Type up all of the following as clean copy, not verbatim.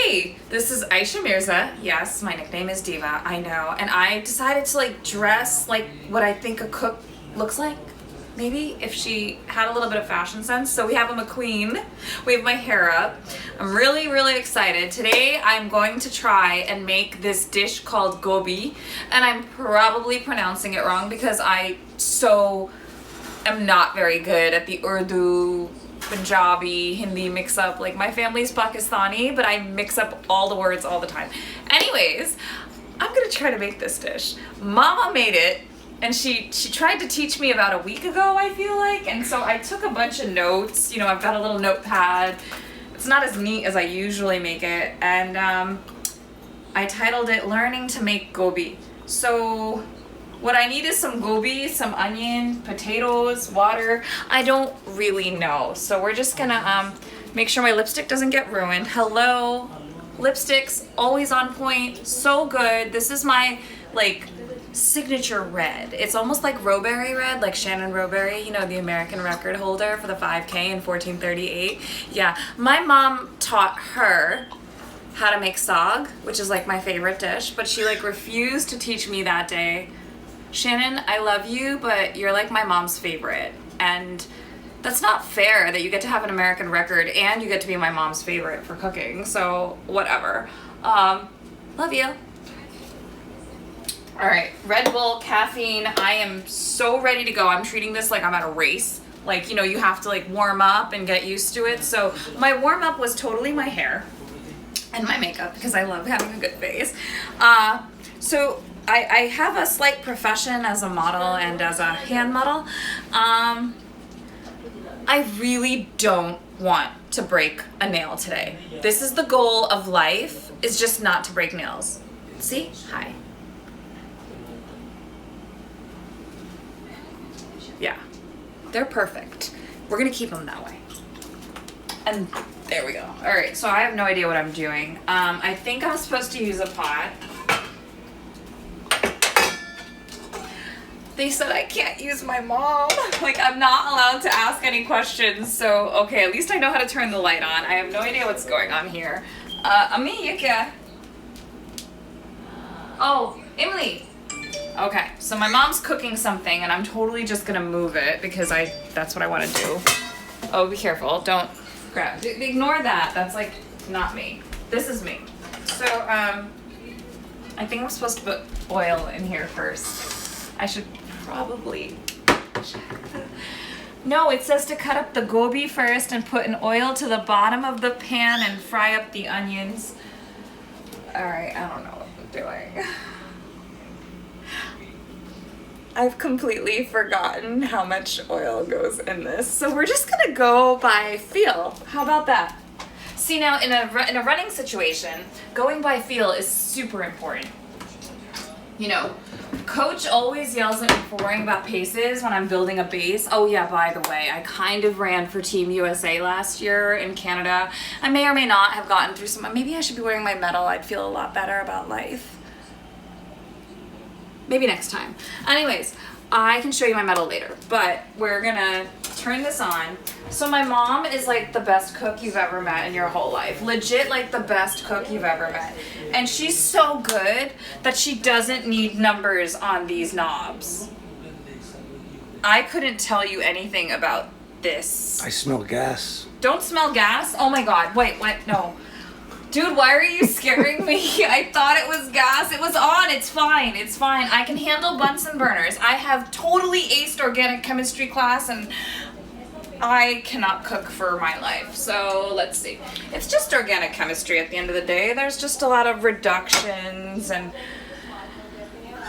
Hey, this is Aysha Mirza. Yes, my nickname is Diva, I know. And I decided to like dress like what I think a cook looks like. Maybe if she had a little bit of fashion sense. So we have a McQueen. We have my hair up. I'm really excited. Today I'm going to try and make this dish called gobi. And I'm probably pronouncing it wrong because I am not very good at the Urdu, Punjabi, Hindi mix up. Like my family's Pakistani, but I mix up all the words all the time. Anyways, I'm gonna try to make this dish. Mama made it and she tried to teach me about a week ago, I feel like. And so I took a bunch of notes. You know, I've got a little notepad. It's not as neat as I usually make it. And I titled it Learning to Make Gobi. So what I need is some gobi, some onion, potatoes, water. I don't really know. So we're just gonna make sure my lipstick doesn't get ruined. Hello, lipsticks, always on point, so good. This is my like signature red. It's almost like Rowberry red, like Shannon Rowberry, you know, the American record holder for the 5K in 1438. Yeah, my mom taught her how to make saag, which is like my favorite dish, but she like refused to teach me that day. Shannon, I love you, but you're like my mom's favorite. And that's not fair that you get to have an American record and you get to be my mom's favorite for cooking. So whatever. Love you. All right, Red Bull, caffeine. I am so ready to go. I'm treating this like I'm at a race. Like, you know, you have to like warm up and get used to it. So my warm up was totally my hair and my makeup because I love having a good face. So I have a slight profession as a model and as a hand model. I really don't want to break a nail today. This is the goal of life, is just not to break nails. See? Hi. Yeah, they're perfect. We're gonna keep them that way. And there we go. All right, so I have no idea what I'm doing. I think I'm supposed to use a pot. They said I can't use my mom. Like, I'm not allowed to ask any questions. So, okay, at least I know how to turn the light on. I have no idea what's going on here. Ami, ye kya? Oh, Emily. Okay, so my mom's cooking something and I'm totally just gonna move it because that's what I wanna do. Oh, be careful, don't grab, ignore that. That's like not me. This is me. So, I think I'm supposed to put oil in here first. I should probably check that. No, it says to cut up the gobi first and put an oil to the bottom of the pan and fry up the onions. All right, I don't know what I'm doing. I've completely forgotten how much oil goes in this. So we're just gonna go by feel. How about that? See, now in a running situation, going by feel is super important. You know, coach always yells at me for worrying about paces when I'm building a base. Oh yeah, by the way, I kind of ran for Team USA last year in Canada. I may or may not have gotten through some, maybe I should be wearing my medal. I'd feel a lot better about life. Maybe next time. Anyways, I can show you my medal later, but we're gonna turn this on. So my mom is like the best cook you've ever met in your whole life. Legit like the best cook you've ever met. And she's so good that she doesn't need numbers on these knobs. I couldn't tell you anything about this. I smell gas. Don't smell gas? Oh my God, wait, what? No. Dude, why are you scaring me? I thought it was gas. It was on. It's fine. It's fine. I can handle Bunsen burners. I have totally aced organic chemistry class and I cannot cook for my life. So let's see. It's just organic chemistry at the end of the day. There's just a lot of reductions and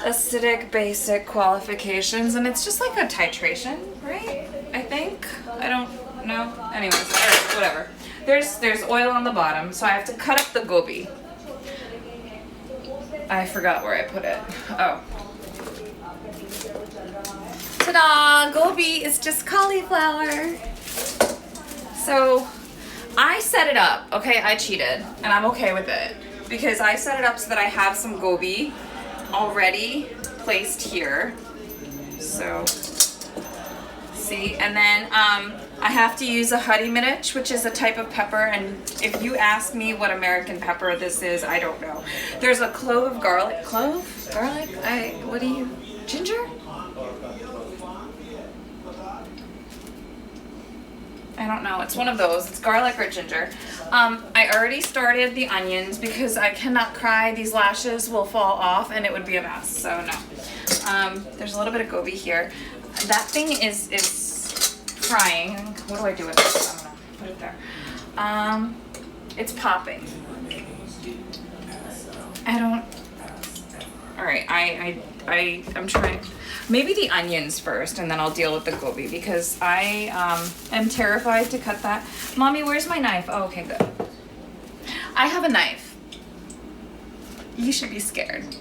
acidic basic qualifications and it's just like a titration, right? I think. I don't know. Anyways, all right, whatever. There's oil on the bottom, so I have to cut up the gobi. I forgot where I put it. Oh. Ta-da! Gobi is just cauliflower. So I set it up. Okay, I cheated, and I'm okay with it because I set it up so that I have some gobi already placed here. So see, and then I have to use a honey minich, which is a type of pepper, and if you ask me what American pepper this is, I don't know. There's a clove of garlic. Clove? Garlic? What do you... Ginger? I don't know. It's one of those. It's garlic or ginger. I already started the onions because I cannot cry. These lashes will fall off and it would be a mess. So no. There's a little bit of gobi here. That thing is frying. What do I do with it? I don't know. Put it there. It's popping. I don't. All right. I'm trying. Maybe the onions first, and then I'll deal with the gobi because I am terrified to cut that. Mommy, where's my knife? Oh, okay, good. I have a knife. You should be scared.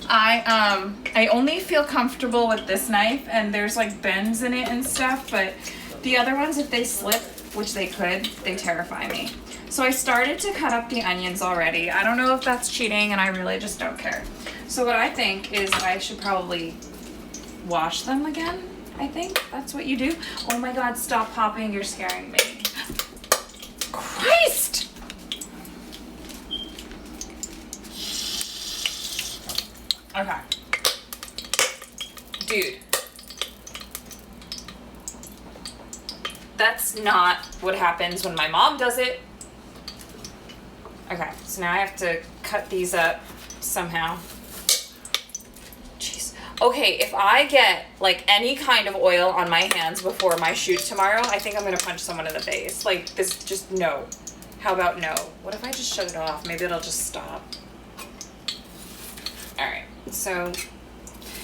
I only feel comfortable with this knife, and there's like bends in it and stuff, but the other ones, if they slip, which they could, they terrify me. So I started to cut up the onions already. I don't know if that's cheating, and I really just don't care. So what I think is I should probably wash them again. I think that's what you do. Oh my God, stop popping. You're scaring me. Christ! Okay. Dude. That's not what happens when my mom does it. Okay, so now I have to cut these up somehow. Okay, if I get like any kind of oil on my hands before my shoot tomorrow, I think I'm gonna punch someone in the face. Like this, just no. How about no? What if I just shut it off? Maybe it'll just stop. All right, so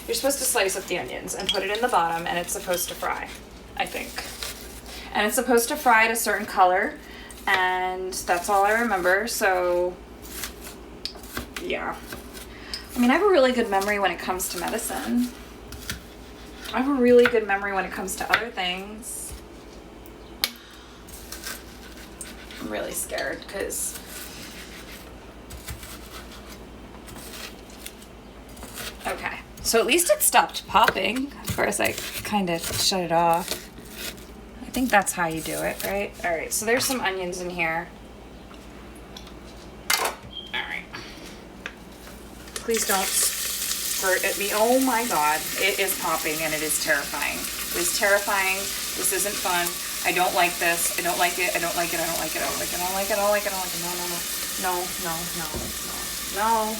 you're supposed to slice up the onions and put it in the bottom, and it's supposed to fry, I think. And it's supposed to fry at a certain color, and that's all I remember, so yeah. I mean, I have a really good memory when it comes to medicine. I have a really good memory when it comes to other things. I'm really scared because okay. So at least it stopped popping. Of course, I kind of shut it off. I think that's how you do it, right? All right, so there's some onions in here. Please don't squirt at me. Oh my God, it is popping and it is terrifying. It is terrifying. This isn't fun. I don't like this. I don't like it. I don't like it. I don't like it. I don't like it. I don't like it. I don't like it. I don't like it. No, no, no. No, no, no, no.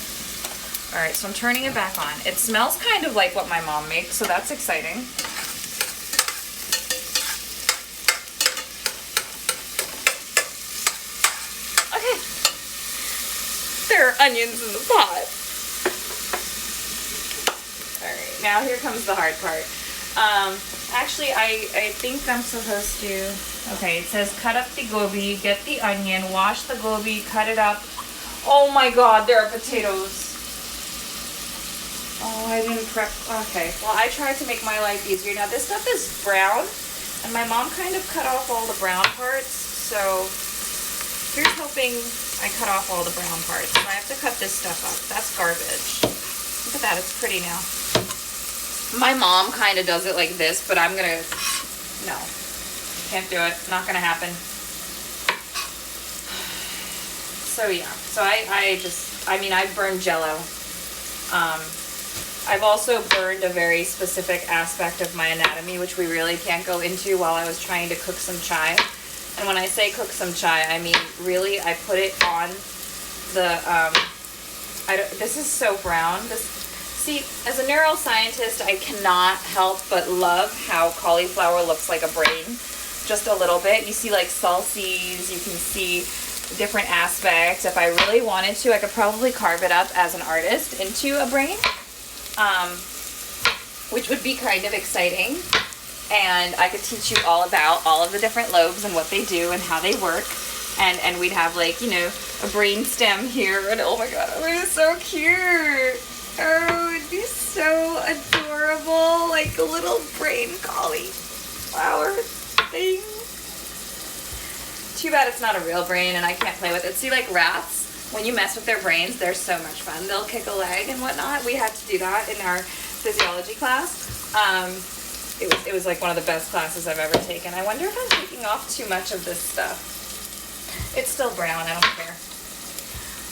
All right, so I'm turning it back on. It smells kind of like what my mom makes, so that's exciting. Okay. There are onions in the pot. Now here comes the hard part. Actually, I think I'm supposed to, okay, it says cut up the gobi, get the onion, wash the gobi, cut it up. Oh my God, there are potatoes. Oh, I didn't prep, okay. Well, I tried to make my life easier. Now this stuff is brown, and my mom kind of cut off all the brown parts, so here's hoping I cut off all the brown parts. And I have to cut this stuff up. That's garbage. Look at that, it's pretty now. My mom kind of does it like this, but I'm gonna, no, can't do it, not gonna happen. So yeah, so I mean, I've burned Jell-O. I've also burned a very specific aspect of my anatomy, which we really can't go into while I was trying to cook some chai. And when I say cook some chai, I mean, really, I put it on the, this is so brown, see, as a neuroscientist, I cannot help but love how cauliflower looks like a brain, just a little bit. You see like sulci's, you can see different aspects. If I really wanted to, I could probably carve it up as an artist into a brain, which would be kind of exciting. And I could teach you all about all of the different lobes and what they do and how they work. And we'd have like, you know, a brain stem here, and oh my God, it was so cute. Oh, it'd be so adorable, like a little brain cauliflower thing. Too bad it's not a real brain and I can't play with it. See, like rats, when you mess with their brains, they're so much fun. They'll kick a leg and whatnot. We had to do that in our physiology class. It was like one of the best classes I've ever taken. I wonder if I'm taking off too much of this stuff. It's still brown, I don't care.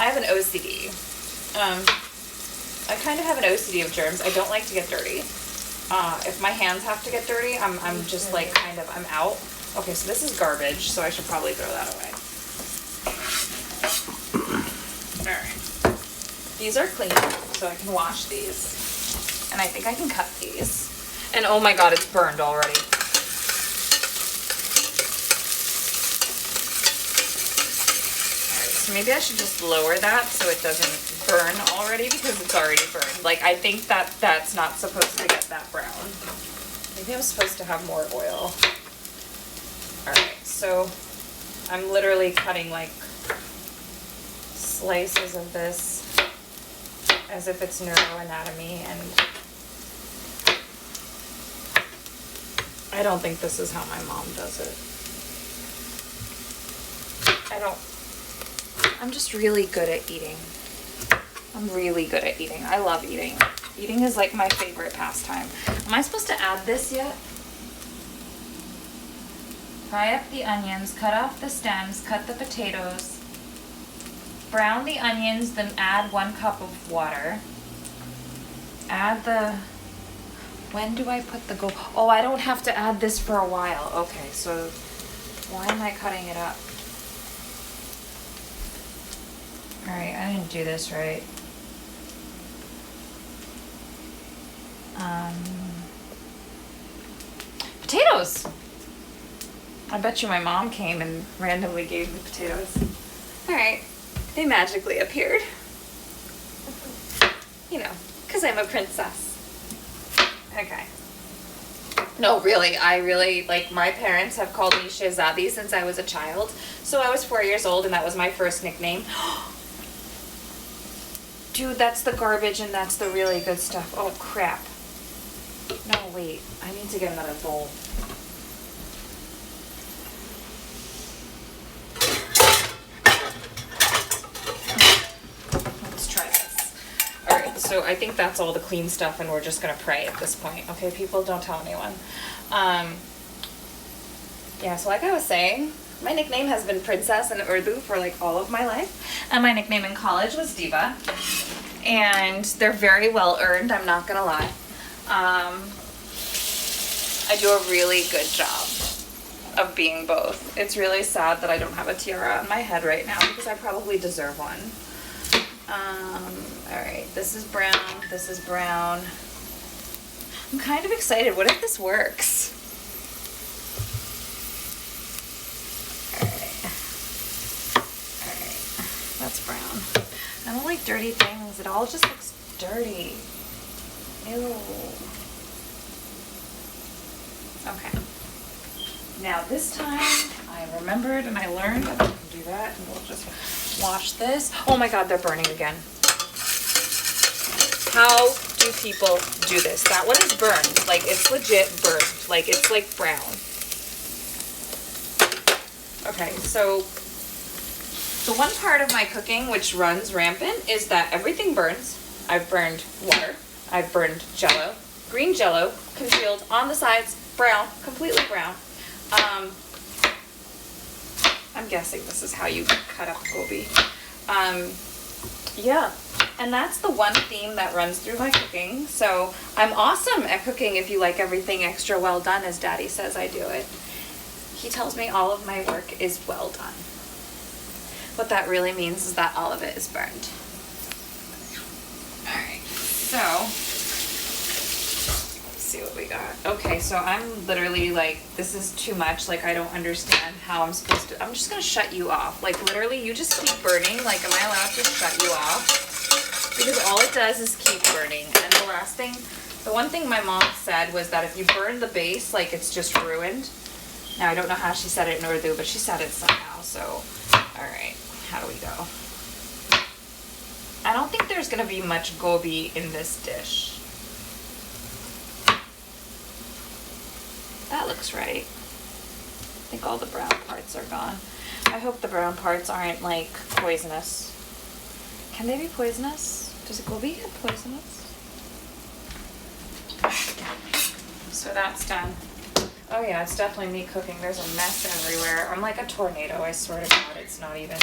I have an OCD. I kind of have an OCD of germs. I don't like to get dirty. If my hands have to get dirty, I'm just like I'm out. Okay, so this is garbage, so I should probably throw that away. Alright. These are clean, so I can wash these. And I think I can cut these. And oh my god, it's burned already. So maybe I should just lower that so it doesn't burn already because it's already burned. Like, I think that that's not supposed to get that brown. Maybe I'm supposed to have more oil. Alright, so I'm literally cutting like slices of this as if it's neuroanatomy, and I don't think this is how my mom does it. I'm just really good at eating. I'm really good at eating. I love eating. Eating is like my favorite pastime. Am I supposed to add this yet? Fry up the onions, cut off the stems, cut the potatoes. Brown the onions, then add 1 cup of water. Add the... When do I put the go? Oh, I don't have to add this for a while. Okay, so why am I cutting it up? Alright, I didn't do this right. Potatoes! I bet you my mom came and randomly gave me potatoes. Alright, they magically appeared. You know, because I'm a princess. Okay. No, really, I really, like, my parents have called me Shehzadi since I was a child. So I was 4 years old and that was my first nickname. Dude, that's the garbage and that's the really good stuff. Oh, crap. No, wait. I need to get another bowl. Let's try this. Alright, so I think that's all the clean stuff and we're just going to pray at this point. Okay, people, don't tell anyone. Yeah, so like I was saying, my nickname has been Princess in Urdu for like all of my life. And my nickname in college was Diva. And they're very well earned, I'm not gonna lie. I do a really good job of being both. It's really sad that I don't have a tiara on my head right now because I probably deserve one. Alright, this is brown, this is brown. I'm kind of excited. What if this works? That's brown. I don't like dirty things. It all just looks dirty. Ew. Okay. Now this time I remembered and I learned that I can do that, and we'll just wash this. Oh my god, they're burning again. How do people do this? That one is burned. Like, it's legit burned. Like, it's like brown. Okay, so the one part of my cooking which runs rampant is that everything burns. I've burned water. I've burned Jello. Green Jello, congealed on the sides, brown, completely brown. I'm guessing this is how you cut up gobi. Yeah, and that's the one theme that runs through my cooking. So I'm awesome at cooking if you like everything extra well done, as Daddy says I do it. He tells me all of my work is well done. What that really means is that all of it is burned. Alright, so let's see what we got. Okay, so I'm literally like, this is too much. Like, I don't understand how I'm supposed to. I'm just gonna shut you off. Like, literally, you just keep burning. Like, am I allowed to shut you off? Because all it does is keep burning. And the one thing my mom said was that if you burn the base, like, it's just ruined. Now, I don't know how she said it in Urdu, but she said it somehow, so, alright. How do we go? I don't think there's going to be much gobi in this dish. That looks right. I think all the brown parts are gone. I hope the brown parts aren't, like, poisonous. Can they be poisonous? Does gobi get poisonous? so that's done. Oh yeah, it's definitely me cooking. There's a mess everywhere. I'm like a tornado, I swear to God. It's not even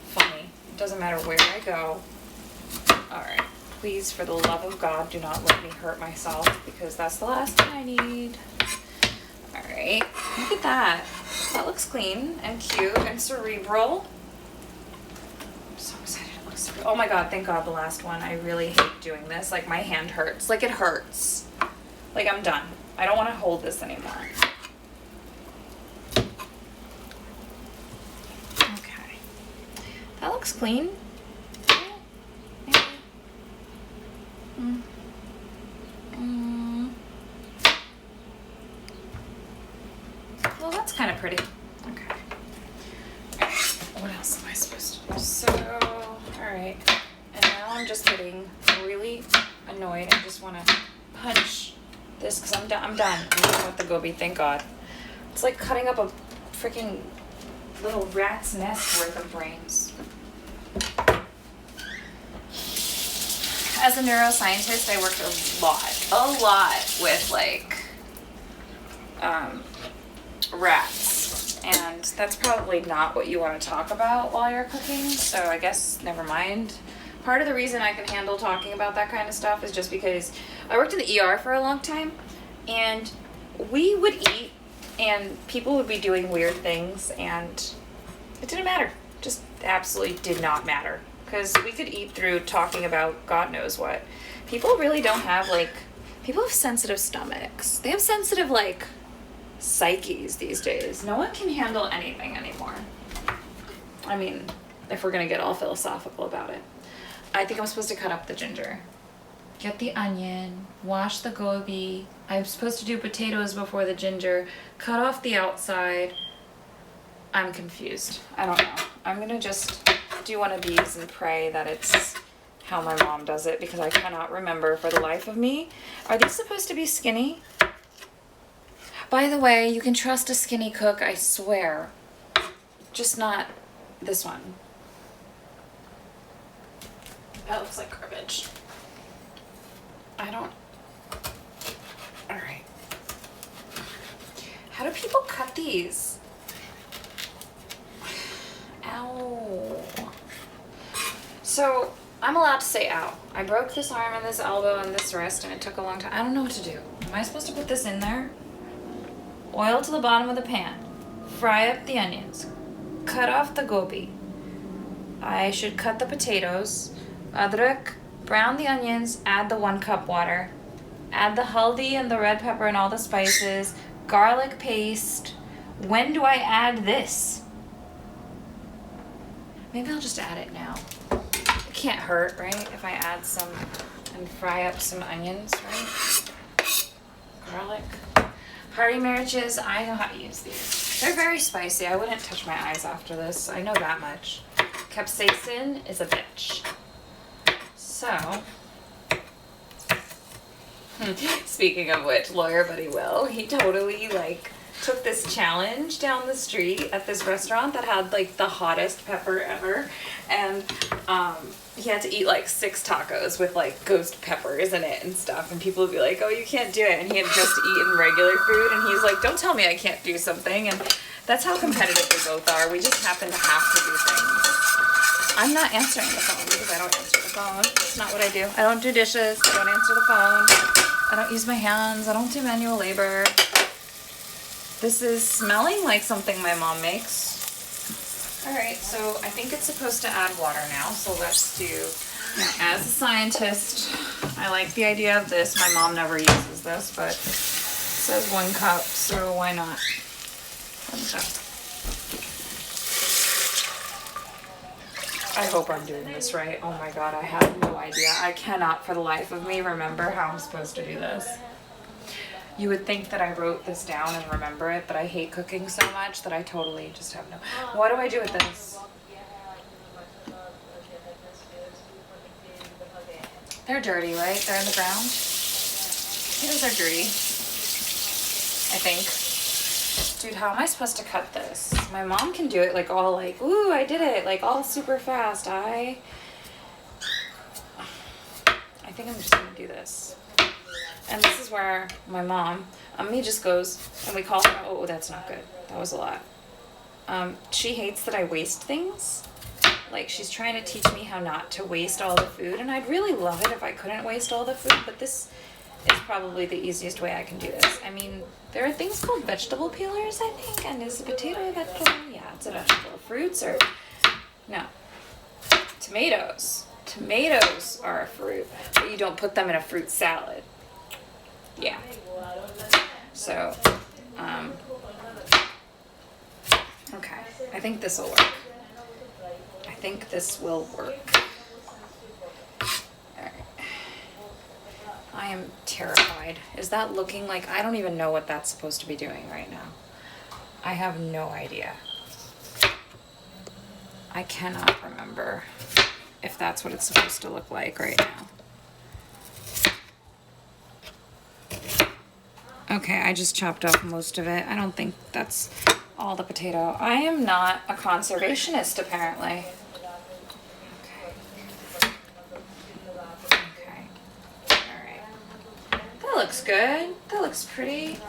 funny. It doesn't matter where I go. Alright, please, for the love of God, do not let me hurt myself, because that's the last thing I need. Alright, look at that. That looks clean and cute and cerebral. I'm so excited it looks cerebral. Oh my God, thank God the last one. I really hate doing this. Like my hand hurts. Like it hurts. Like I'm done. I don't want to hold this anymore. Okay. That looks clean. Yeah. Well, that's kind of pretty. Okay. What else am I supposed to do? So, alright. And now I'm just getting really annoyed. I just want to punch this because I'm done. I'm done with the gobi, thank God. It's like cutting up a freaking little rat's nest worth of brains. As a neuroscientist, I worked a lot with like rats, and that's probably not what you want to talk about while you're cooking, so I guess never mind. Part of the reason I can handle talking about that kind of stuff is just because I worked in the ER for a long time, and we would eat and people would be doing weird things, and it didn't matter. Just absolutely did not matter, because we could eat through talking about God knows what. People really don't have people have sensitive stomachs. They have sensitive psyches these days. No one can handle anything anymore. I mean, if we're gonna get all philosophical about it. I think I'm supposed to cut up the ginger. Get the onion, wash the gobi. I'm supposed to do potatoes before the ginger. Cut off the outside. I'm confused. I don't know. I'm gonna just do one of these and pray that it's how my mom does it, because I cannot remember for the life of me. Are these supposed to be skinny? By the way, you can trust a skinny cook, I swear. Just not this one. That looks like garbage. Alright. How do people cut these? Ow. So, I'm allowed to say ow. I broke this arm and this elbow and this wrist, and it took a long time. I don't know what to do. Am I supposed to put this in there? Oil to the bottom of the pan. Fry up the onions. Cut off the gobi. I should cut the potatoes. Adrak. Brown the onions. Add the 1 cup water. Add the haldi and the red pepper and all the spices. Garlic paste. When do I add this? Maybe I'll just add it now. It can't hurt, right? If I add some and fry up some onions, right? Garlic. Party marriages, I know how to use these. They're very spicy. I wouldn't touch my eyes after this. I know that much. Capsaicin is a bitch. So, speaking of which, Lawyer Buddy Will, he totally took this challenge down the street at this restaurant that had the hottest pepper ever, and he had to eat 6 tacos with ghost peppers in it and stuff, and people would be like, oh, you can't do it, and he had just eaten regular food, and he's like, don't tell me I can't do something. And that's how competitive we both are. We just happen to have to do things. I'm not answering the phone because I don't answer the phone. It's not what I do. I don't do dishes. I don't answer the phone. I don't use my hands. I don't do manual labor. This is smelling like something my mom makes. Alright, so I think it's supposed to add water now, so let's do... As a scientist, I like the idea of this. My mom never uses this, but it says 1 cup, so why not? 1 cup. I hope I'm doing this right. Oh my God, I have no idea. I cannot for the life of me remember how I'm supposed to do this. You would think that I wrote this down and remember it, but I hate cooking so much that I totally just have no... What do I do with this? They're dirty, right? They're in the ground? Potatoes are dirty, I think. Dude, how am I supposed to cut this? My mom can do it all ooh, I did it, all super fast. I think I'm just gonna do this. And this is where my mom, me just goes, and we call her, oh, that's not good. That was a lot. She hates that I waste things. Like, she's trying to teach me how not to waste all the food, and I'd really love it if I couldn't waste all the food, but this is probably the easiest way I can do this. I mean, there are things called vegetable peelers, I think, and is a potato a vegetable? Yeah, it's a vegetable. Fruits are, no. Tomatoes. Tomatoes are a fruit, but you don't put them in a fruit salad. Yeah. So, okay. I think this will work. I think this will work. Alright. I am terrified. Is that looking like, I don't even know what that's supposed to be doing right now. I have no idea. I cannot remember if that's what it's supposed to look like right now. Okay, I just chopped off most of it. I don't think that's all the potato. I am not a conservationist, apparently. Okay. Alright. That looks good. That looks pretty.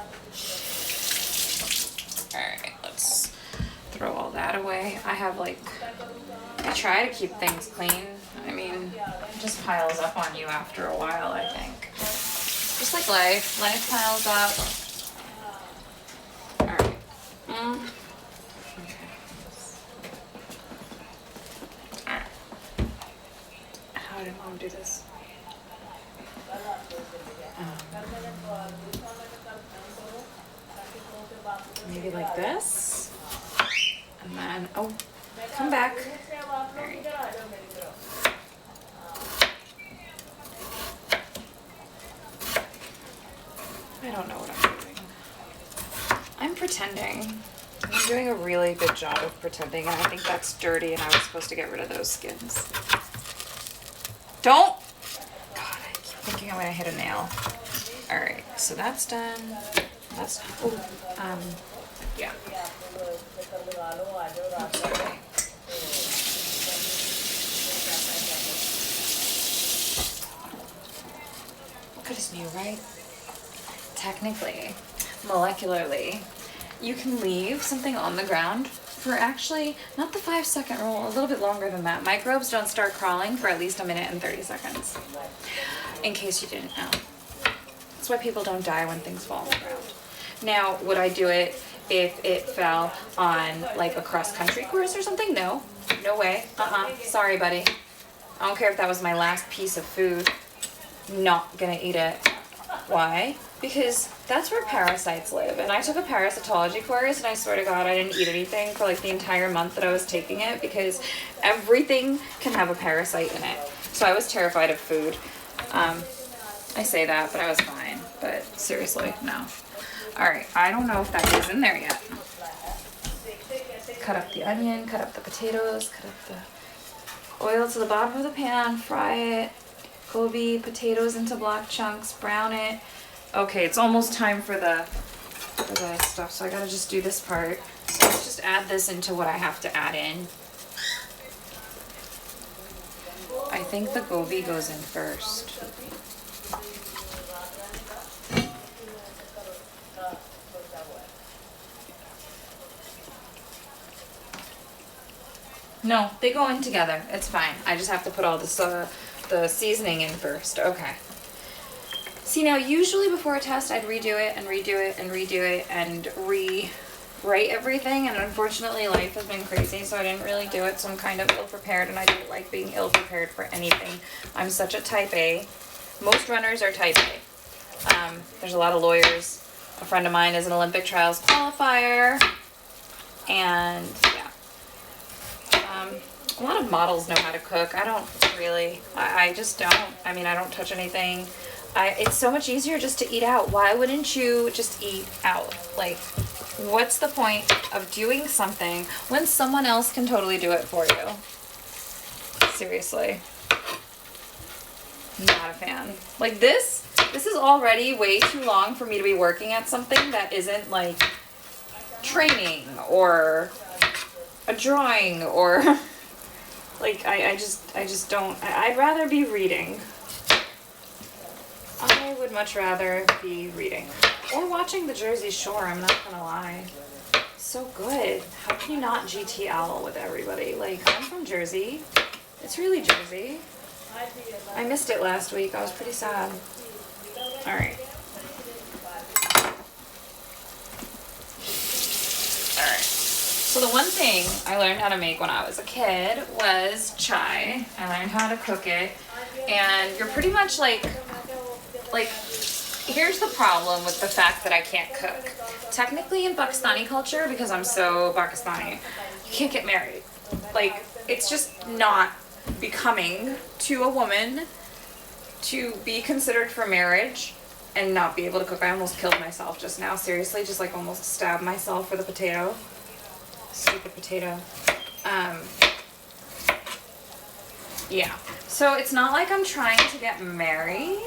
Alright, let's throw all that away. I have I try to keep things clean. I mean, it just piles up on you after a while, I think. Just like life. Life piles up. Alright. Okay. Alright. How did Mom do this? Maybe like this. And then, oh, come back. Alright. I don't know what I'm doing. I'm pretending. I'm doing a really good job of pretending, and I think that's dirty, and I was supposed to get rid of those skins. Don't! God, I keep thinking I'm gonna hit a nail. Alright, so that's done. That's, oh, yeah. Okay. Good as new, right? Technically, molecularly, you can leave something on the ground for actually not the 5-second rule, a little bit longer than that. Microbes don't start crawling for at least 1 minute and 30 seconds, in case you didn't know. That's why people don't die when things fall on the ground. Now, would I do it if it fell on like a cross-country course or something? No, no way. Sorry, buddy. I don't care if that was my last piece of food. Not gonna eat it. Why? Because that's where parasites live. And I took a parasitology course, and I swear to God, I didn't eat anything for like the entire month that I was taking it, because everything can have a parasite in it. So I was terrified of food. I say that, but I was fine. But seriously, no. Alright, I don't know if that goes in there yet. Cut up the onion, cut up the potatoes, cut up the oil to the bottom of the pan, fry it. Gobi, potatoes into block chunks, brown it. Okay, it's almost time for the stuff, so I gotta just do this part. So let's just add this into what I have to add in. I think the gobi goes in first. No, they go in together. It's fine. I just have to put all this the seasoning in first. Okay. See, now usually before a test I'd redo it and redo it and redo it and rewrite everything, and unfortunately life has been crazy, so I didn't really do it, so I'm kind of ill-prepared, and I don't like being ill-prepared for anything. I'm such a type A. Most runners are type A. There's a lot of lawyers. A friend of mine is an Olympic trials qualifier, and yeah. A lot of models know how to cook. I don't really. I just don't. I mean, I don't touch anything. It's so much easier just to eat out. Why wouldn't you just eat out? Like, what's the point of doing something when someone else can totally do it for you? Seriously. Not a fan. Like this is already way too long for me to be working at something that isn't like training or a drawing or like I just don't. I'd rather be reading. I would much rather be reading or watching the Jersey Shore. I'm not gonna lie. So good. How can you not GTL with everybody? Like, I'm from Jersey. It's really Jersey. I missed it last week. I was pretty sad. All right. All right. So the one thing I learned how to make when I was a kid was chai. I learned how to cook it. And you're pretty much like, here's the problem with the fact that I can't cook. Technically in Pakistani culture, because I'm so Pakistani, you can't get married. Like, it's just not becoming to a woman to be considered for marriage and not be able to cook. I almost killed myself just now, seriously, just like almost stabbed myself for the potato. Stupid potato. Yeah. So it's not like I'm trying to get married.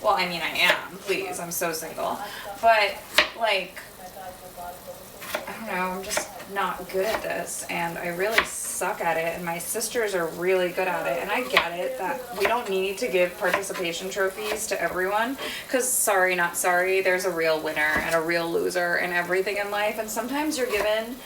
Well, I mean, I am. Please, I'm so single. But, like, I don't know, I'm just not good at this, and I really suck at it, and my sisters are really good at it, and I get it that we don't need to give participation trophies to everyone, because sorry, not sorry, there's a real winner and a real loser and everything in life, and sometimes you're given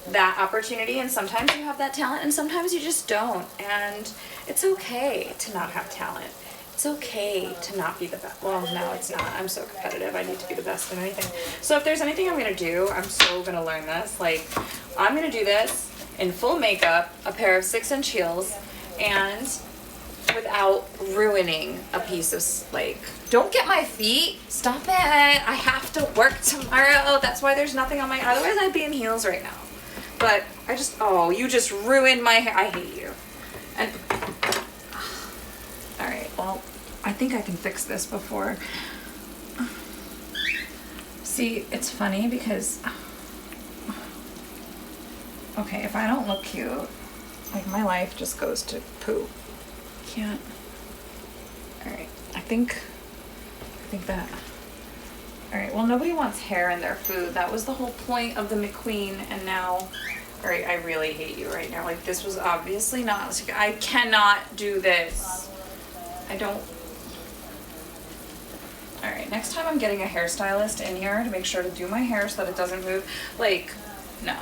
that opportunity, and sometimes you have that talent, and sometimes you just don't, and it's okay to not have talent. It's okay to not be the best. Well, no, it's not. I'm so competitive. I need to be the best in anything. So if there's anything I'm going to do, I'm so going to learn this. Like, I'm going to do this in full makeup, a pair of 6-inch heels, and without ruining a piece of, like, don't get my feet. Stop it. I have to work tomorrow. That's why there's nothing on my, otherwise I'd be in heels right now. But I just, oh, you just ruined my hair. I hate you. And all right, well, I think I can fix this before. See, it's funny because, okay, if I don't look cute, like my life just goes to poo. Can't. All right, I think that. All right, well, nobody wants hair in their food. That was the whole point of the McQueen, and now, all right, I really hate you right now. Like, this was obviously not, I cannot do this. I don't. All right, next time I'm getting a hairstylist in here to make sure to do my hair so that it doesn't move. Like, no.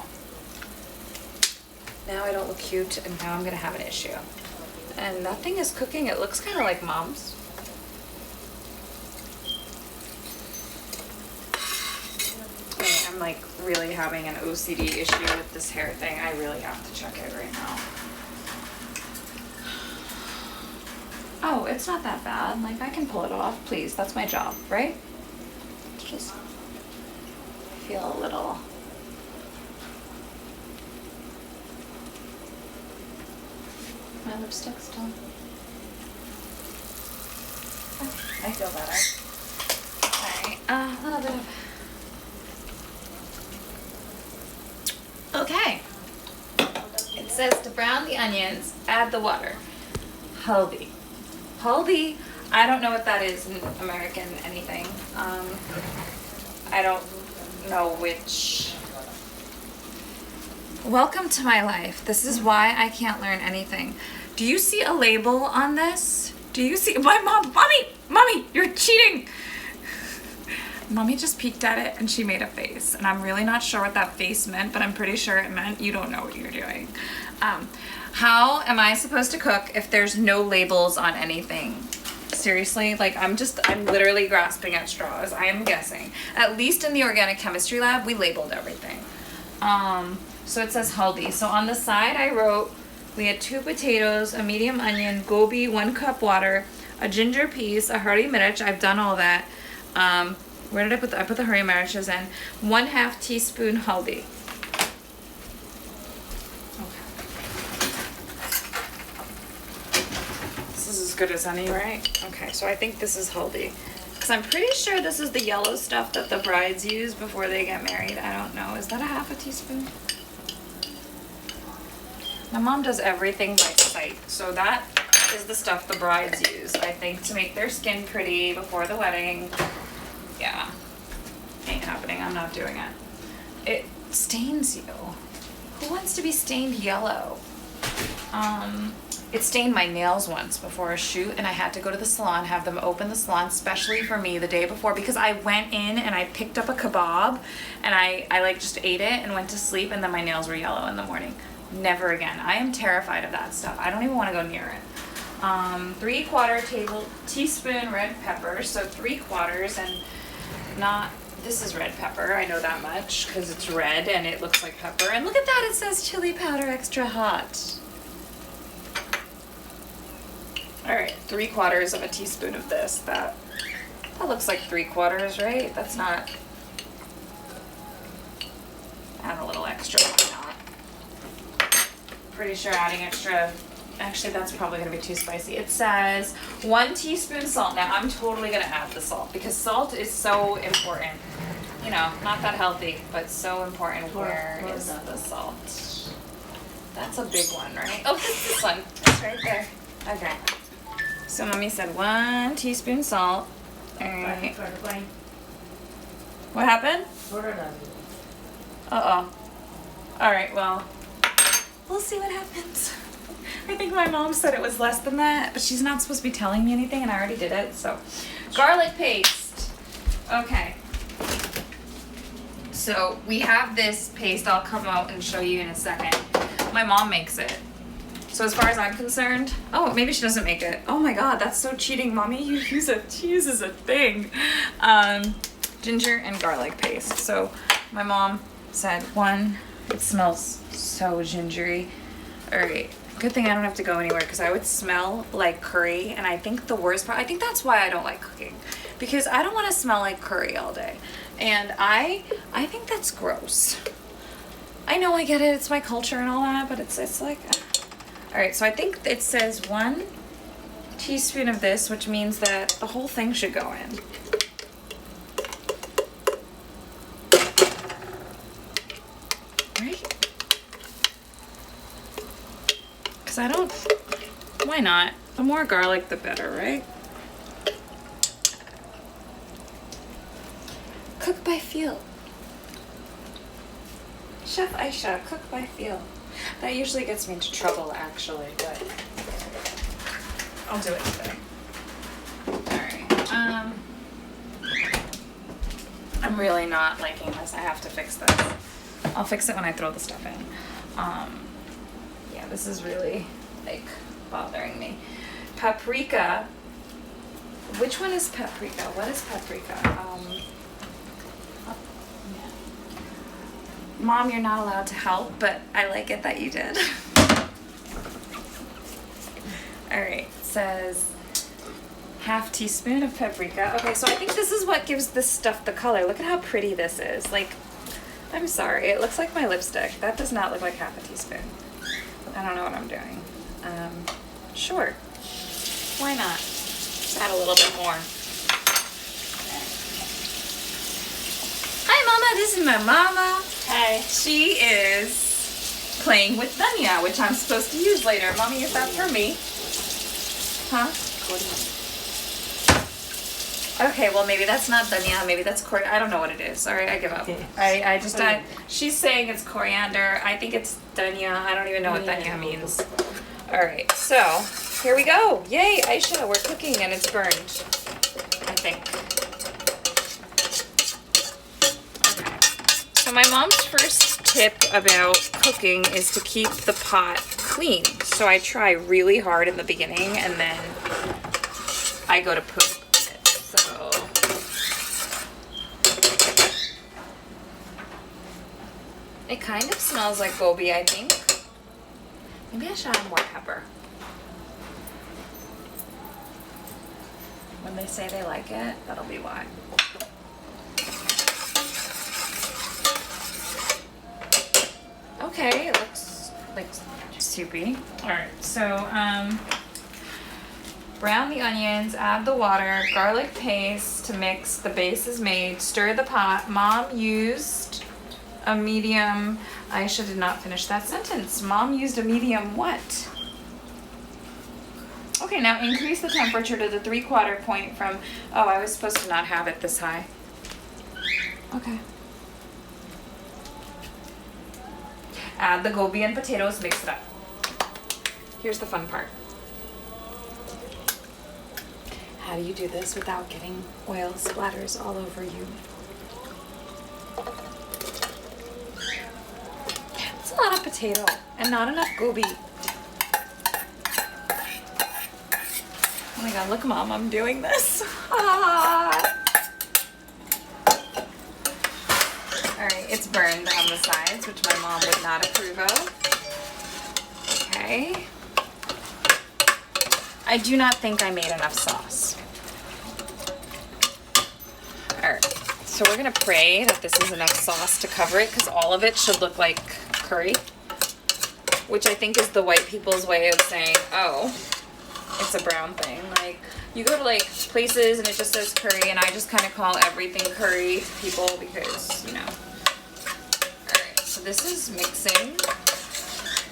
Now I don't look cute, and now I'm gonna have an issue. And that thing is cooking. It looks kind of like Mom's. Okay, I'm like really having an OCD issue with this hair thing. I really have to check it right now. Oh, it's not that bad. Like, I can pull it off. Please, that's my job, right? Just feel a little. My lipstick's done. I feel better. Alright, a little bit of. Okay. It says to brown the onions, add the water. Haldi. Haldi, I don't know what that is in American anything. I don't know which. Welcome to my life. This is why I can't learn anything. Do you see a label on this? Do you see my mom? Mommy, you're cheating. Mommy just peeked at it and she made a face, and I'm really not sure what that face meant, but I'm pretty sure it meant you don't know what you're doing. How am I supposed to cook if there's no labels on anything? Seriously, like I'm literally grasping at straws. I am guessing. At least in the organic chemistry lab, we labeled everything. So it says haldi. So on the side I wrote, we had 2 potatoes, a medium onion, gobi, 1 cup water, a ginger piece, a hari mirch. I've done all that. Where did I put I put the hari mirches in. 1/2 teaspoon haldi. Good as any, right? Okay, so I think this is haldi, because I'm pretty sure this is the yellow stuff that the brides use before they get married. I don't know. Is that a 1/2 teaspoon? My mom does everything by sight, so that is the stuff the brides use, I think, to make their skin pretty before the wedding. Yeah, ain't happening. I'm not doing it. It stains you. Who wants to be stained yellow? It stained my nails once before a shoot, and I had to go to the salon, have them open the salon specially for me the day before, because I went in and I picked up a kebab and I like just ate it and went to sleep, and then my nails were yellow in the morning. Never again. I am terrified of that stuff. I don't even want to go near it. 3/4 teaspoon red pepper, so 3/4, and not, this is red pepper, I know that much because it's red and it looks like pepper. And look at that, it says chili powder extra hot. All right, 3/4 teaspoon of this. That looks like 3/4, right? That's not. Add a little extra, why not? Pretty sure adding extra. Actually, that's probably gonna be too spicy. It says 1 teaspoon salt. Now I'm totally gonna add the salt because salt is so important. You know, not that healthy, but so important. Where is the salt? That's a big one, right? Oh, it's this one. It's right there. Okay. So mommy said 1 teaspoon salt. All right. What happened? Uh-oh. All right, well, we'll see what happens. I think my mom said it was less than that, but she's not supposed to be telling me anything, and I already did it, so. Garlic paste. Okay. So we have this paste. I'll come out and show you in a second. My mom makes it. So as far as I'm concerned, oh, maybe she doesn't make it. Oh my God, that's so cheating, mommy. She uses a thing. Ginger and garlic paste. So my mom said 1, it smells so gingery. All right, good thing I don't have to go anywhere because I would smell like curry. And I think the worst part, I think that's why I don't like cooking, because I don't want to smell like curry all day. And I think that's gross. I know, I get it, it's my culture and all that, but it's like, all right, so I think it says 1 teaspoon of this, which means that the whole thing should go in. Right? Because I don't, why not? The more garlic, the better, right? Cook by feel. Chef Aysha, cook by feel. That usually gets me into trouble, actually, but I'll do it today. Alright, I'm really not liking this. I have to fix this. I'll fix it when I throw the stuff in. Yeah, this is really, like, bothering me. Paprika. Which one is paprika? What is paprika? Mom, you're not allowed to help, but I like it that you did. All right, it says 1/2 teaspoon of paprika. Okay, so I think this is what gives this stuff the color. Look at how pretty this is. Like, I'm sorry, it looks like my lipstick. That does not look like 1/2 teaspoon. I don't know what I'm doing. Sure, why not? Just add a little bit more. Hi, Mama, this is my mama. Hi. She is playing with Danya, which I'm supposed to use later. Mommy, is that for me? Huh? Okay, well, maybe that's not Danya. Maybe that's coriander. I don't know what it is. All right, I give up. I just, she's saying it's coriander. I think it's Danya. I don't even know what Danya means. All right, so here we go. Yay, Aysha, we're cooking and it's burned, I think. So my mom's first tip about cooking is to keep the pot clean. So I try really hard in the beginning and then I go to poop it. So it kind of smells like gobi, I think. Maybe I should add more pepper. When they say they like it, that'll be why. Okay, it looks like soupy. All right, so brown the onions, add the water, garlic paste to mix. The base is made. Stir the pot. Mom used a medium. Aysha did not finish that sentence. Mom used a medium what? Okay, now increase the temperature to the 3/4 point from, oh, I was supposed to not have it this high. Okay. Add the gobi and potatoes, mix it up. here's the fun part. How do you do this without getting oil splatters all over you? It's a lot of potato and not enough goby. Oh my god, look, Mom, I'm doing this. Ah. Alright, it's burned on the sides, which my mom would not approve of. Okay. I do not think I made enough sauce. Alright, so we're gonna pray that this is enough sauce to cover it, because all of it should look like curry, which I think is the white people's way of saying, oh, it's a brown thing. Like, you go to like places and it just says curry, and I just kind of call everything curry to people because, you know. Alright, so this is mixing.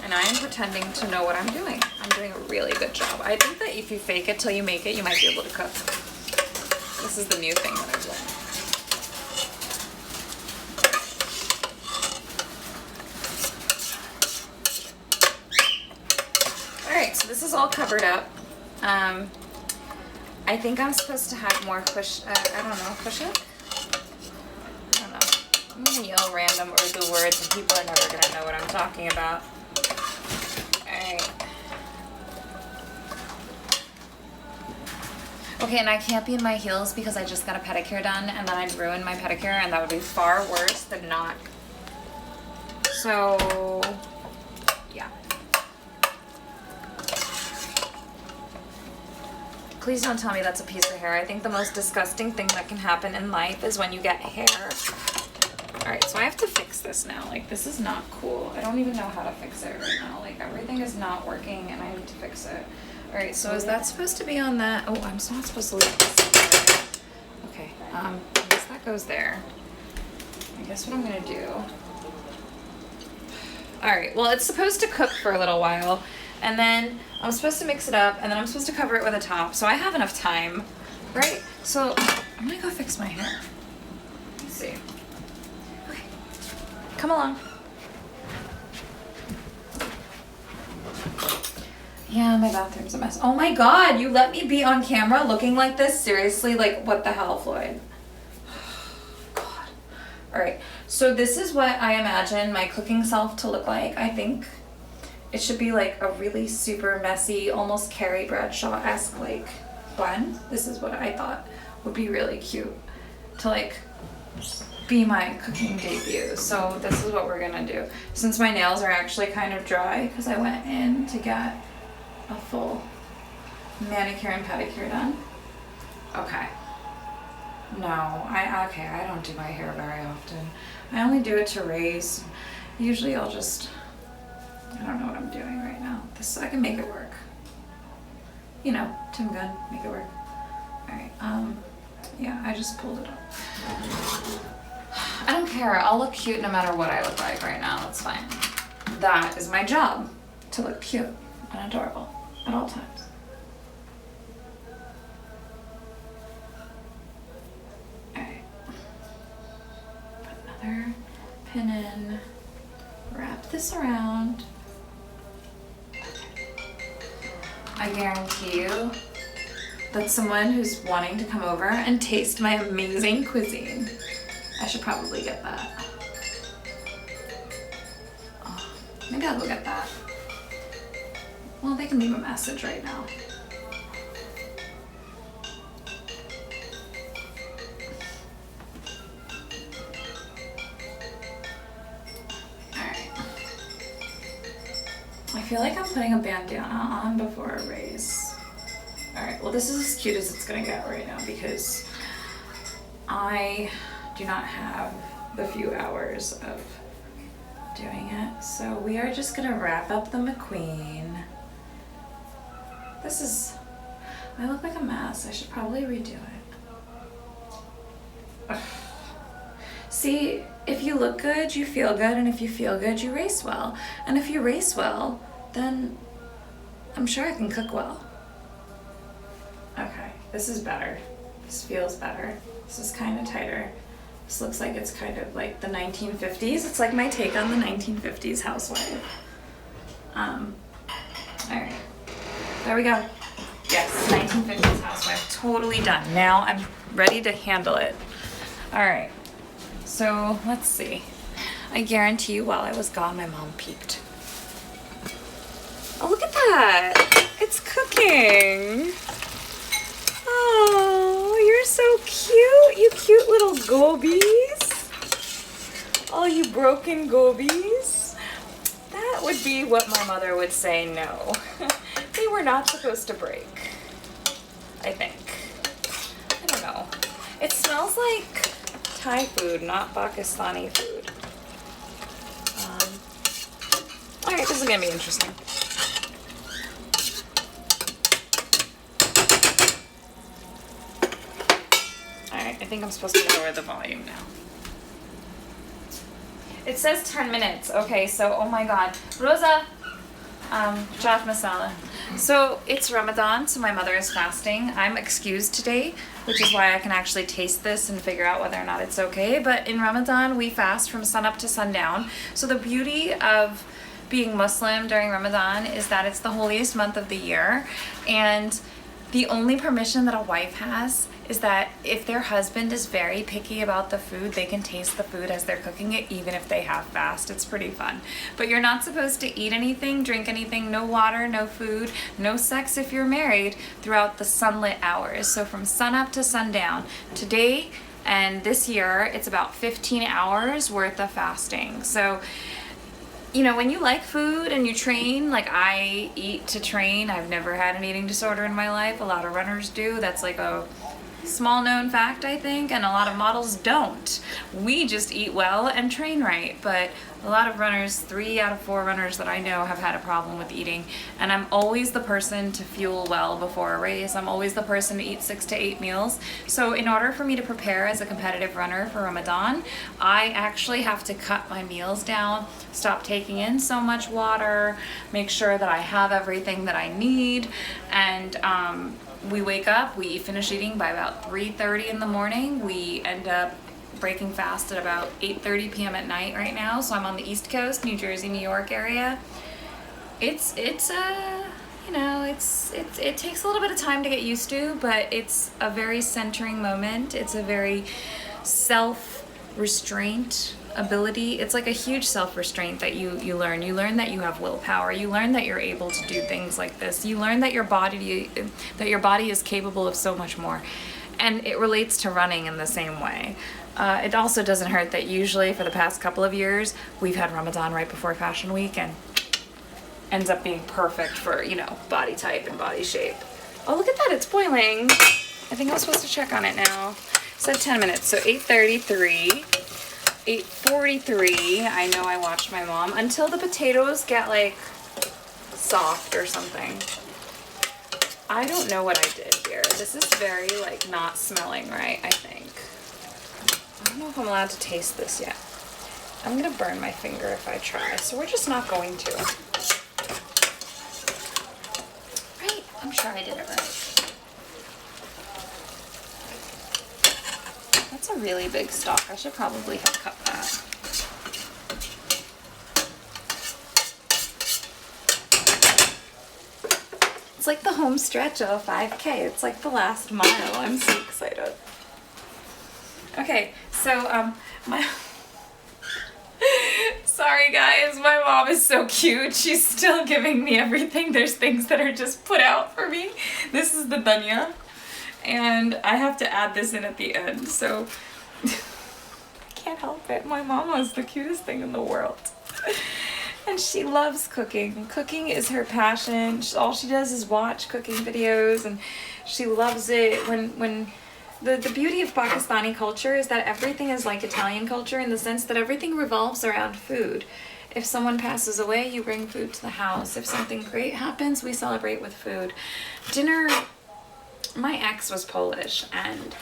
And I am pretending to know what I'm doing. I'm doing a really good job. I think that if you fake it till you make it, you might be able to cook. This is the new thing that I've learned. Alright, so this is all covered up. I think I'm supposed to have more push, I don't know, push it? I don't know. I'm gonna yell random Urdu words and people are never gonna know what I'm talking about. Okay, and I can't be in my heels because I just got a pedicure done and then I'd ruin my pedicure and that would be far worse than not. So, yeah. Please don't tell me that's a piece of hair. I think the most disgusting thing that can happen in life is when you get hair. Alright, so I have to fix this now. Like, this is not cool. I don't even know how to fix it right now. Like, everything is not working and I need to fix it. Alright, so is that supposed to be on that? Oh, I'm not supposed to leave this. Okay, I guess that goes there. I guess what I'm gonna do. Alright, well, it's supposed to cook for a little while, and then I'm supposed to mix it up, and then I'm supposed to cover it with a top, so I have enough time, right? So, I'm gonna go fix my hair. Let's see. Okay, come along. Yeah, my bathroom's a mess. Oh my god, you let me be on camera looking like this? Seriously, like, what the hell, Floyd? God. Alright, so this is what I imagine my cooking self to look like. I think it should be like a really super messy, almost Carrie Bradshaw-esque, like, bun. This is what I thought would be really cute to, like, be my cooking debut. So this is what we're gonna do. Since my nails are actually kind of dry, because I went in to get a full manicure and pedicure done. Okay. No, I don't do my hair very often. I only do it to raise. Usually I'll just, I don't know what I'm doing right now. This, I can make it work. You know, Tim Gunn, make it work. Alright, yeah, I just pulled it up. I don't care, I'll look cute no matter what I look like right now, that's fine. That is my job, to look cute and adorable at all times. Alright. Put another pin in. Wrap this around. I guarantee you that someone who's wanting to come over and taste my amazing cuisine, I should probably get that. Oh, maybe I'll go get that. Well, they can leave a message right now. Alright. I feel like I'm putting a bandana on before a raise. Alright, well this is as cute as it's gonna get right now because I do not have the few hours of doing it. So we are just gonna wrap up the McQueen. This is, I look like a mess. I should probably redo it. Ugh. See, if you look good, you feel good, and if you feel good, you race well. And if you race well, then I'm sure I can cook well. Okay, this is better. This feels better. This is kind of tighter. This looks like it's kind of like the 1950s. It's like my take on the 1950s housewife. Alright. There we go. Yes, 1950s housewife. Totally done. Now I'm ready to handle it. All right. So let's see. I guarantee you while I was gone, my mom peeked. Oh, look at that. It's cooking. Oh, you're so cute. You cute little gobies. Oh, you broken gobies. That would be what my mother would say no. They were not supposed to break, I think. I don't know. It smells like Thai food, not Pakistani food. All right, this is gonna be interesting. All right, I think I'm supposed to lower the volume now. It says 10 minutes. Okay, so, oh my God. Rosa, chaat masala. So it's Ramadan, so my mother is fasting. I'm excused today, which is why I can actually taste this and figure out whether or not it's okay. But in Ramadan, we fast from sunup to sundown. So the beauty of being Muslim during Ramadan is that it's the holiest month of the year. And the only permission that a wife has is that if their husband is very picky about the food, they can taste the food as they're cooking it, even if they have fast. It's pretty fun. But you're not supposed to eat anything, drink anything, no water, no food, no sex if you're married throughout the sunlit hours. So from sunup to sundown. Today and this year, it's about 15 hours worth of fasting. So, you know, when you like food and you train, like I eat to train. I've never had an eating disorder in my life. A lot of runners do. That's like a small known fact, I think, and a lot of models don't. We just eat well and train right, but a lot of runners, 3 out of 4 runners that I know have had a problem with eating, and I'm always the person to fuel well before a race. I'm always the person to eat 6 to 8 meals. So in order for me to prepare as a competitive runner for Ramadan, I actually have to cut my meals down, stop taking in so much water, make sure that I have everything that I need, and we wake up, we finish eating by about 3:30 in the morning. We end up breaking fast at about 8:30 p.m. at night right now. So I'm on the East Coast, New Jersey, New York area. It takes a little bit of time to get used to, but it's a very centering moment. It's a very self-restraint ability. It's like a huge self-restraint that you learn. You learn that you have willpower. You learn that you're able to do things like this. You learn that your body is capable of so much more. And it relates to running in the same way. It also doesn't hurt that usually for the past couple of years, we've had Ramadan right before Fashion Week, and ends up being perfect for, you know, body type and body shape. Oh, look at that, it's boiling. I think I'm supposed to check on it now. It said 10 minutes, so 8:33. 8:43, I know I watched my mom, until the potatoes get like soft or something. I don't know what I did here. This is very like not smelling right, I think. I don't know if I'm allowed to taste this yet. I'm gonna burn my finger if I try, so we're just not going to. Right, I'm sure I did it right. That's a really big stalk. I should probably have cut that. It's like the home stretch of a 5K. It's like the last mile. I'm so excited. Okay, so sorry guys, my mom is so cute. She's still giving me everything. There's things that are just put out for me. This is the dhania. And I have to add this in at the end, so I can't help it. My mama is the cutest thing in the world. And she loves cooking. Cooking is her passion. All she does is watch cooking videos, and she loves it. When the beauty of Pakistani culture is that everything is like Italian culture in the sense that everything revolves around food. If someone passes away, you bring food to the house. If something great happens, we celebrate with food. Dinner... My ex was Polish, and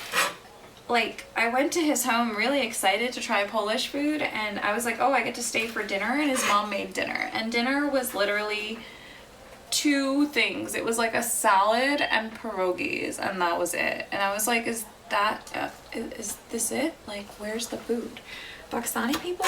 like I went to his home really excited to try Polish food, and I was like, oh, I get to stay for dinner, and his mom made dinner, and dinner was literally 2 things. It was like a salad and pierogies, and that was it. And I was like, is this it? Like, where's the food? Pakistani people,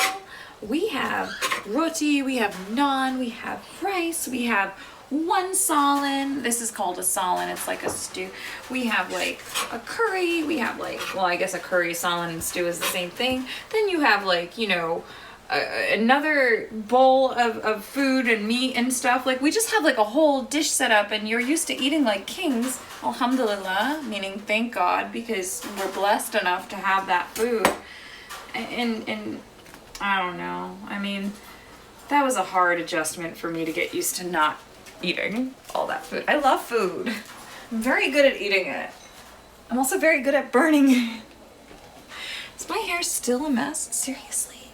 we have roti, we have naan, we have rice, we have one salad. This is called a salad. It's like a stew. We have like a curry. We have like, well, I guess a curry, salad, and stew is the same thing. Then you have like, you know, another bowl of food and meat and stuff. Like we just have like a whole dish set up, and you're used to eating like kings. Alhamdulillah, meaning thank God, because we're blessed enough to have that food. And I don't know. I mean, that was a hard adjustment for me to get used to not eating all that food. I love food. I'm very good at eating it. I'm also very good at burning it. Is my hair still a mess? Seriously?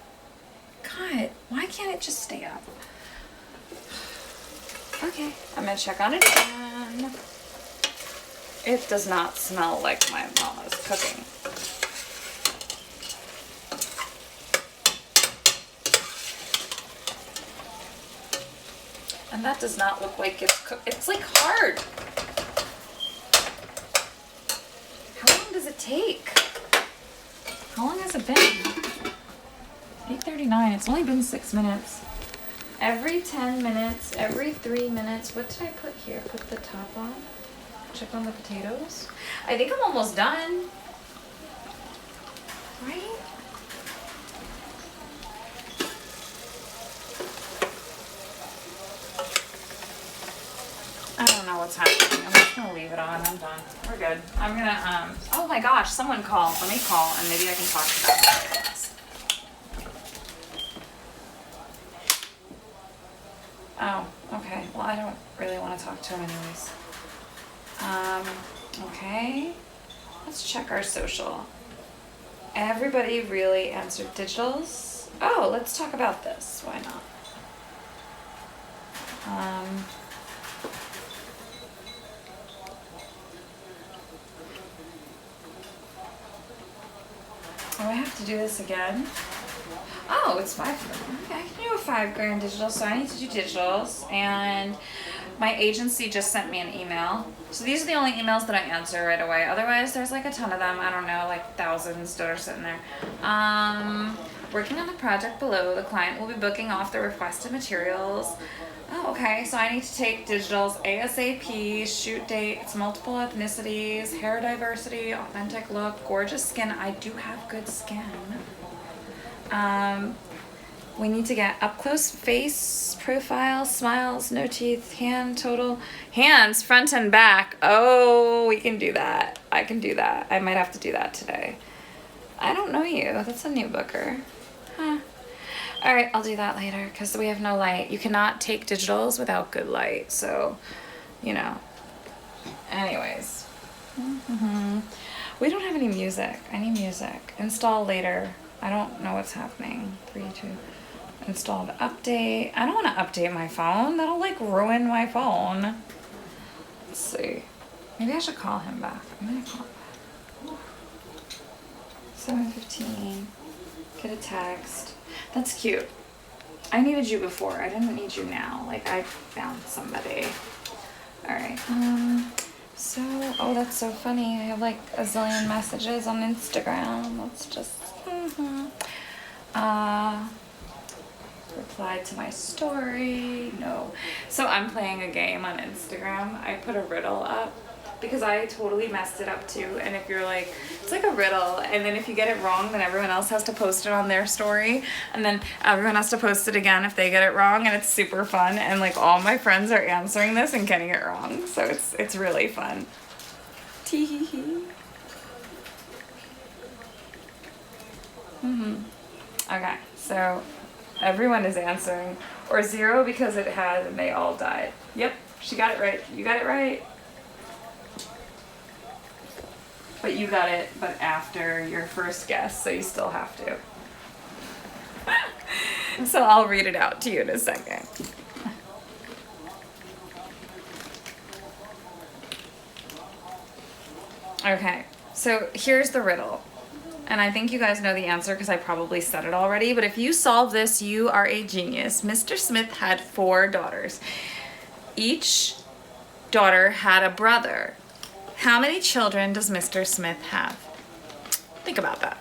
God, why can't it just stay up? Okay, I'm gonna check on it again. It does not smell like my mama's cooking. And that does not look like it's cooked. It's like hard. How long does it take? How long has it been? 8:39. It's only been 6 minutes. Every 10 minutes, every 3 minutes. What did I put here? Put the top on. Check on the potatoes. I think I'm almost done. Right? I don't know what's happening. I'm just gonna leave it on. I'm done. We're good. I'm gonna, oh my gosh, someone called. Let me call and maybe I can talk to them. Oh, okay. Well, I don't really want to talk to him anyways. Okay. Let's check our social. Everybody really answered digitals. Oh, let's talk about this. Why not? Oh, I have to do this again. Oh, it's 5 for them. Okay, I can do a $5,000 digital, so I need to do digitals. And my agency just sent me an email. So these are the only emails that I answer right away. Otherwise, there's like a ton of them. I don't know, like thousands that are sitting there. Working on the project below. The client will be booking off the requested materials. Oh, okay. So I need to take digitals ASAP, shoot dates, multiple ethnicities, hair diversity, authentic look, gorgeous skin. I do have good skin. We need to get up close face, profile, smiles, no teeth, hand total, hands, front and back. Oh, we can do that. I can do that. I might have to do that today. I don't know you. That's a new booker. Huh. All right, I'll do that later because we have no light. You cannot take digitals without good light. So, you know, anyways. We don't have any music. I need music. Install later. I don't know what's happening. 3, 2, install the update. I don't want to update my phone. That'll like ruin my phone. Let's see. Maybe I should call him back. I'm gonna call him back. 7:15. Get a text. That's cute. I needed you before. I didn't need you now. Like I found somebody. All right. So, oh, that's so funny. I have like a zillion messages on Instagram. Let's just, replied to my story. No. So I'm playing a game on Instagram. I put a riddle up because I totally messed it up too. And if you're like, it's like a riddle. And then if you get it wrong, then everyone else has to post it on their story. And then everyone has to post it again if they get it wrong. And it's super fun. And like all my friends are answering this and getting it wrong. So it's really fun. Tee-hee-hee. Okay, so everyone is answering. Or 0 because it had and they all died. Yep, she got it right. You got it right. But you got it, but after your first guess, so you still have to. So I'll read it out to you in a second. Okay, so here's the riddle. And I think you guys know the answer because I probably said it already, but if you solve this, you are a genius. Mr. Smith had 4 daughters. Each daughter had a brother. How many children does Mr. Smith have? Think about that.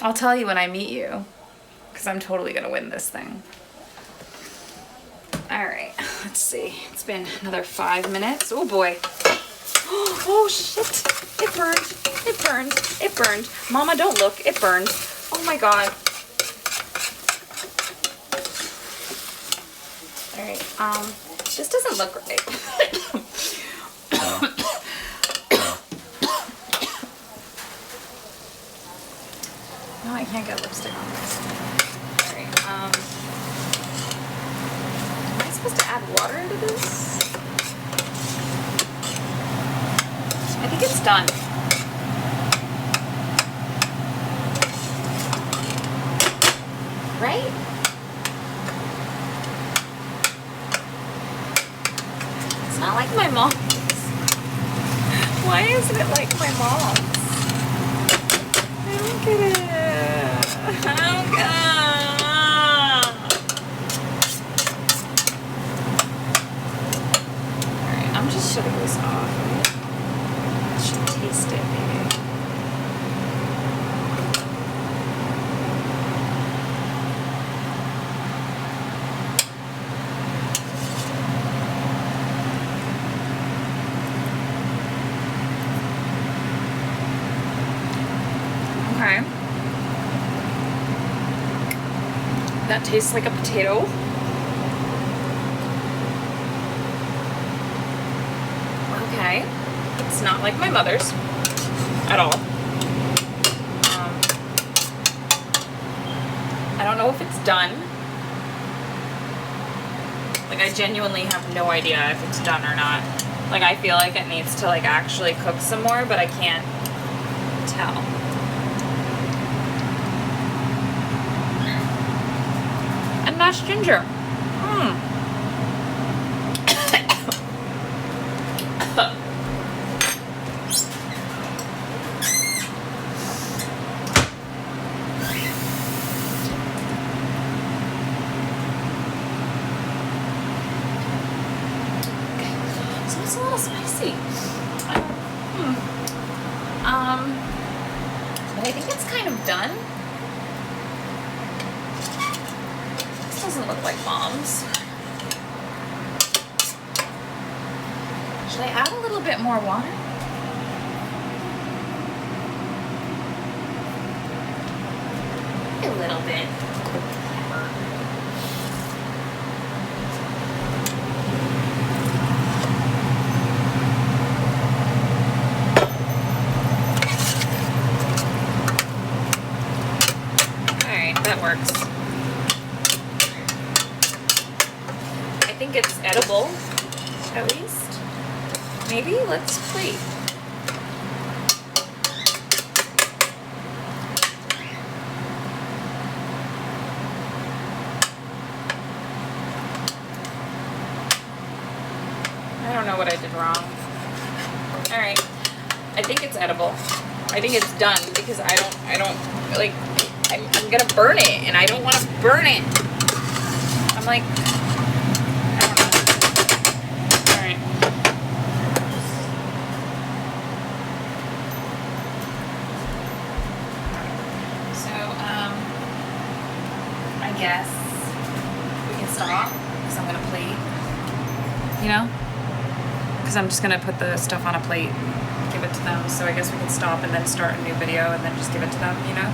I'll tell you when I meet you, because I'm totally going to win this thing. All right, let's see. It's been another 5 minutes. Oh boy. Oh shit. It burned. It burned. It burned. Mama, don't look. It burned. Oh my God. All right. This doesn't look right. No, I can't get lipstick on this. All right. Am I supposed to add water into this? I think it's done. Right? It's not like my mom's. Why isn't it like my mom's? I don't get it. I don't get it. Alright, I'm just shutting this off. I should taste it, maybe. Okay. That tastes like a potato. Okay. It's not like my mother's at all. I don't know if it's done. Like, I genuinely have no idea if it's done or not. Like, I feel like it needs to, like, actually cook some more, but I can't tell. And mashed ginger. So it's a little spicy. But I think it's kind of done. This doesn't look like Mom's. Should I add a little bit more water? A little bit. That works. I think it's edible, at least. Maybe? Let's plate. I don't know what I did wrong. Alright. I think it's edible. I think it's done because I don't, like, I'm gonna burn it, and I don't want to burn it. I'm like, I don't know. All right. So, I guess we can stop because I'm gonna plate. You know, because I'm just gonna put the stuff on a plate, give it to them. So I guess we can stop and then start a new video and then just give it to them. You know.